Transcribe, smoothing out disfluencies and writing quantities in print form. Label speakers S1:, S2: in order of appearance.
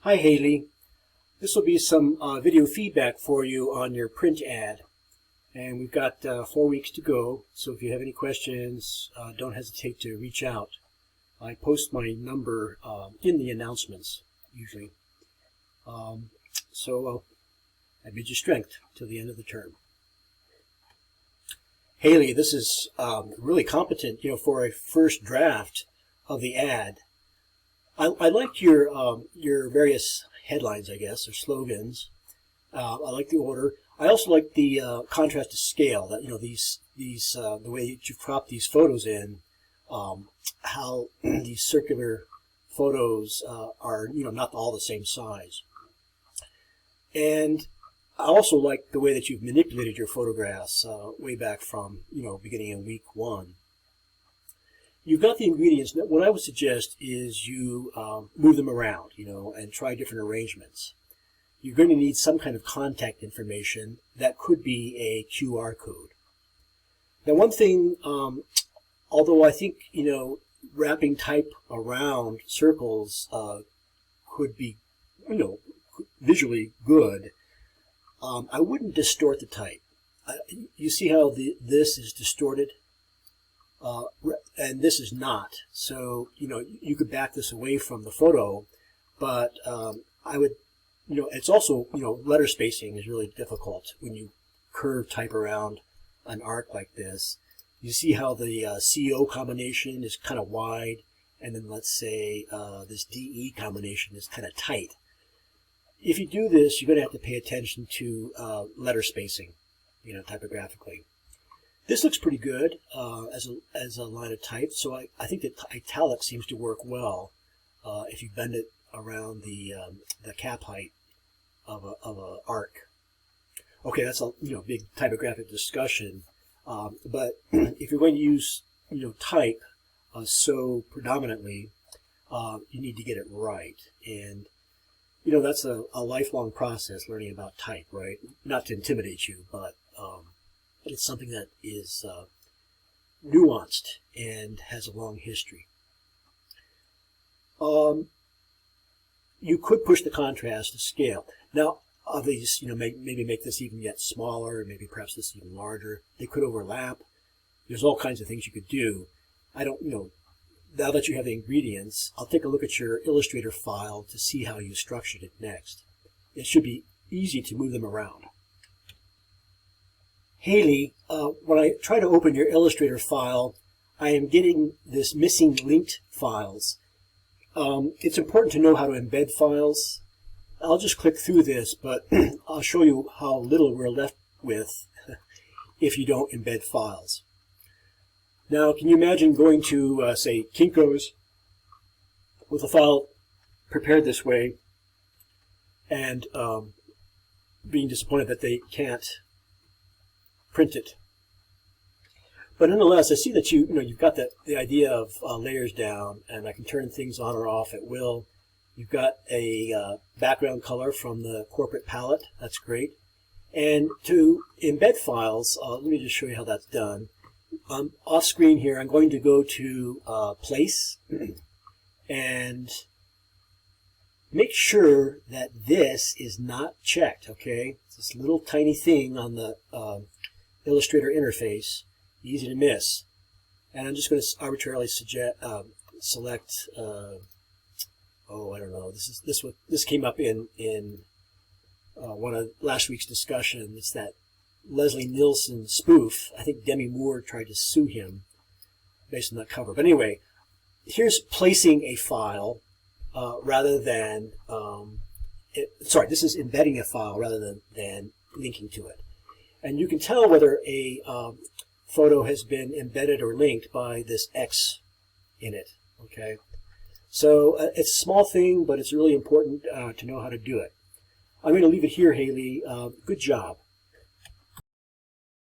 S1: Hi Haley, this will be some video feedback for you on your print ad, and we've got 4 weeks to go, so if you have any questions don't hesitate to reach out. I post my number in the announcements usually, so I bid you strength till the end of the term. Haley, this is really competent, for a first draft of the ad. I liked your various headlines, I guess, or slogans. I like the order. I also like the contrast to scale. That the way that you've cropped these photos in, how these circular photos are not all the same size. And I also like the way that you've manipulated your photographs way back from beginning in week 1. You've got the ingredients. What I would suggest is you move them around, and try different arrangements. You're going to need some kind of contact information that could be a QR code. Now, one thing, although I think, wrapping type around circles could be, visually good, I wouldn't distort the type. You see how this is distorted? And this is not. So, you could back this away from the photo, but I would, it's also, letter spacing is really difficult when you curve type around an arc like this. You see how the CO combination is kind of wide, and then let's say this DE combination is kind of tight. If you do this, you're going to have to pay attention to letter spacing, typographically. This looks pretty good as a line of type, so I think that italic seems to work well if you bend it around the cap height of a arc. Okay, that's a big typographic discussion, but if you're going to use type so predominantly, you need to get it right, and that's a lifelong process, learning about type, right? Not to intimidate you, but it's something that is nuanced and has a long history. You could push the contrast to scale. Now, of these, maybe make this even yet smaller, maybe perhaps this even larger. They could overlap. There's all kinds of things you could do. I don't, now that you have the ingredients, I'll take a look at your Illustrator file to see how you structured it next. It should be easy to move them around. Haley, when I try to open your Illustrator file, I am getting this missing linked files. It's important to know how to embed files. I'll just click through this, but I'll show you how little we're left with if you don't embed files. Now, can you imagine going to, say, Kinko's with a file prepared this way and being disappointed that they can't print it? But nonetheless, I see that you've got the idea of layers down, and I can turn things on or off at will. You've got a background color from the corporate palette. That's great. And to embed files, let me just show you how that's done. Off screen here, I'm going to go to Place and make sure that this is not checked. Okay, it's this little tiny thing on the Illustrator interface, easy to miss, and I'm just going to arbitrarily select. I don't know. This came up in one of last week's discussion. It's that Leslie Nielsen spoof. I think Demi Moore tried to sue him based on that cover. But anyway, here's placing a file rather than this is embedding a file rather than linking to it. And you can tell whether a photo has been embedded or linked by this X in it. Okay, so it's a small thing, but it's really important to know how to do it. I'm going to leave it here, Haley. Good job.